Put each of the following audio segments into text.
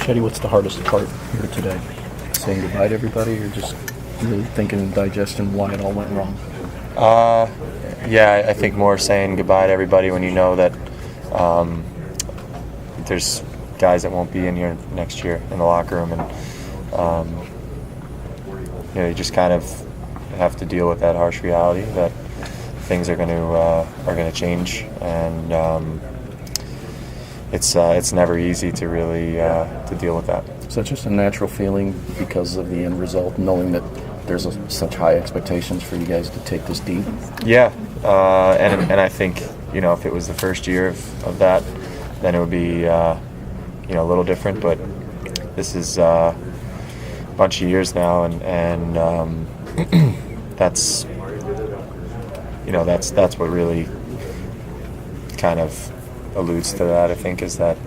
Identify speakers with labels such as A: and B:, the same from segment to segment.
A: Shetty, what's the hardest part here today? Saying goodbye to everybody, or just really thinking and digesting why it all went wrong?
B: Yeah, I think more saying goodbye to everybody when you know that there's guys that won't be in here next year in the locker room, and you just kind of have to deal with that harsh reality that things are going to change, and it's never easy to really to deal with that.
A: Is that just a natural feeling because of the end result, knowing that there's such high expectations for you guys to take this deep?
B: Yeah, and I think if it was the first year of that, then it would be a little different. But this is a bunch of years now, and that's what really kind of alludes to that. I think is that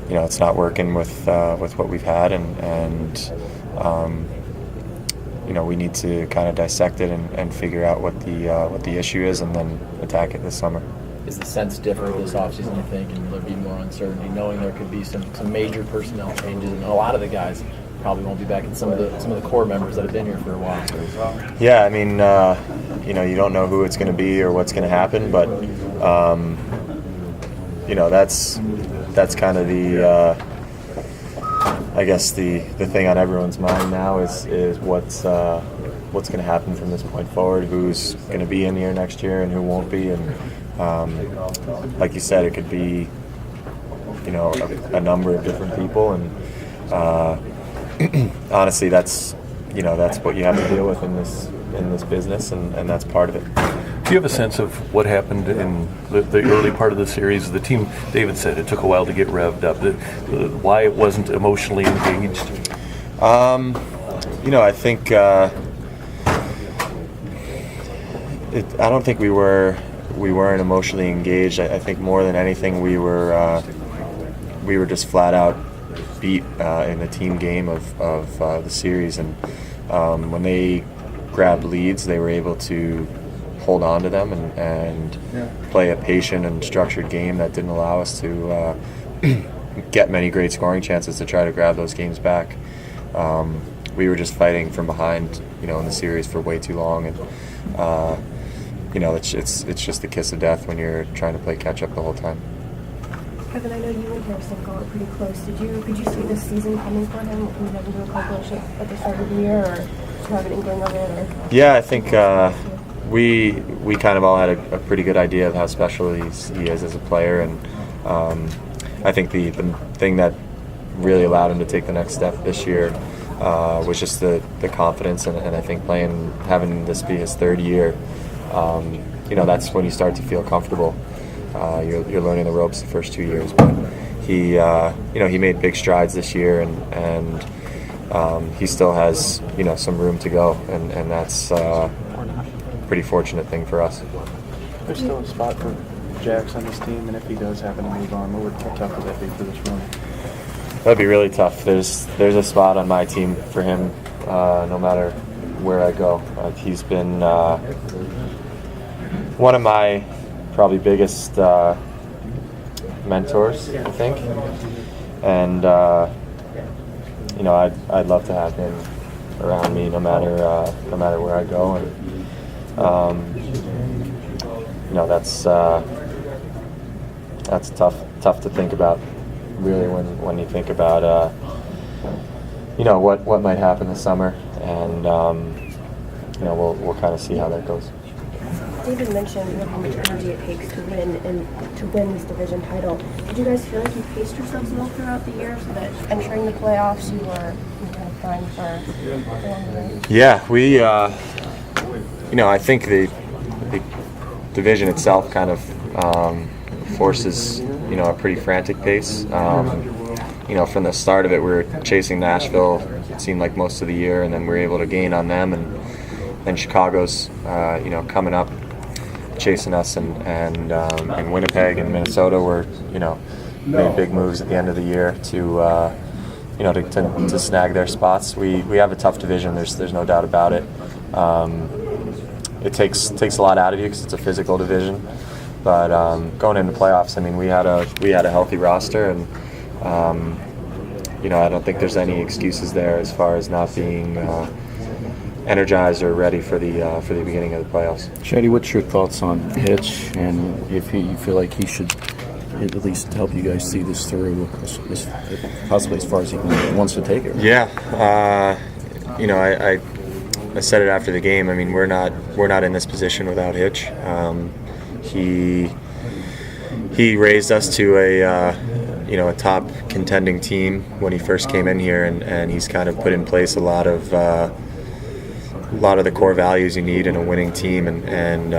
B: it's not working with what we've had, and we need to kind of dissect it and figure out what the issue is, and then attack it this summer.
C: Is the sense different this offseason, you think, and will there be more uncertainty, knowing there could be some major personnel changes, and a lot of the guys probably won't be back, and some of the core members that have been here for a while?
B: Yeah, I mean, you don't know who it's going to be or what's going to happen, but that's kind of the I guess the thing on everyone's mind now is what's going to happen from this point forward, who's going to be in here next year and who won't be, and like you said, it could be a number of different people, and honestly, that's what you have to deal with in this business, and that's part of it.
D: Do you have a sense of what happened in the early part of the series? The team, David said, it took a while to get revved up. Why it wasn't emotionally engaged?
B: I think I don't think we weren't emotionally engaged. I think more than anything we were just flat out beat in the team game of the series, and when they grabbed leads, they were able to hold on to them and play a patient and structured game that didn't allow us to get many great scoring chances to try to grab those games back. We were just fighting from behind, in the series for way too long, and it's just the kiss of death when you're trying to play catch up the whole time.
E: Kevin, I know you and Harrison got pretty close. Could you see this season coming for him? What he was able to accomplish at the start of the year, or do you have an inkling of it? Or?
B: Yeah, I think we kind of all had a pretty good idea of how special he is as a player, and I think the thing that really allowed him to take the next step this year was just the confidence, and I think having this be his third year, that's when you start to feel comfortable. You're learning the ropes the first 2 years, but he made big strides this year, and he still has some room to go, and that's a pretty fortunate thing for us.
F: There's still a spot for Jax on this team, and if he does happen to move on, how tough would that be for this room?
B: That'd be really tough. There's a spot on my team for him, no matter where I go. He's been one of my probably biggest mentors, I think, and I'd love to have him around me no matter where I go, and that's tough to think about, really, when you think about what might happen this summer, and we'll kind of see how that goes.
E: David mentioned how much energy it takes to win this division title. Did you guys feel like you paced yourselves well throughout the year, so that entering the playoffs you were kind of primed for the long range?
B: Yeah, we I think the division itself kind of forces a pretty frantic pace. From the start of it, we were chasing Nashville, it seemed like most of the year, and then we were able to gain on them, and then Chicago's coming up, chasing us, and Winnipeg and Minnesota were made big moves at the end of the year to snag their spots. We have a tough division. There's no doubt about it. It takes a lot out of you because it's a physical division. But going into playoffs, I mean, we had a healthy roster, and I don't think there's any excuses there as far as not being energized or ready for the beginning of the playoffs.
A: Shetty, what's your thoughts on Hitch, and if you feel like he should at least help you guys see this through, possibly as far as he wants to take it?
B: Yeah, I said it after the game. I mean, we're not in this position without Hitch. He raised us to a top contending team when he first came in here, and he's kind of put in place a lot of the core values you need in a winning team, and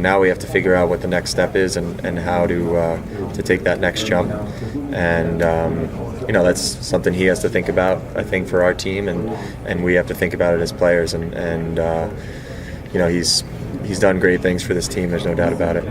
B: now we have to figure out what the next step is and how to take that next jump, and that's something he has to think about, I think, for our team, and we have to think about it as players, and he's done great things for this team. There's no doubt about it.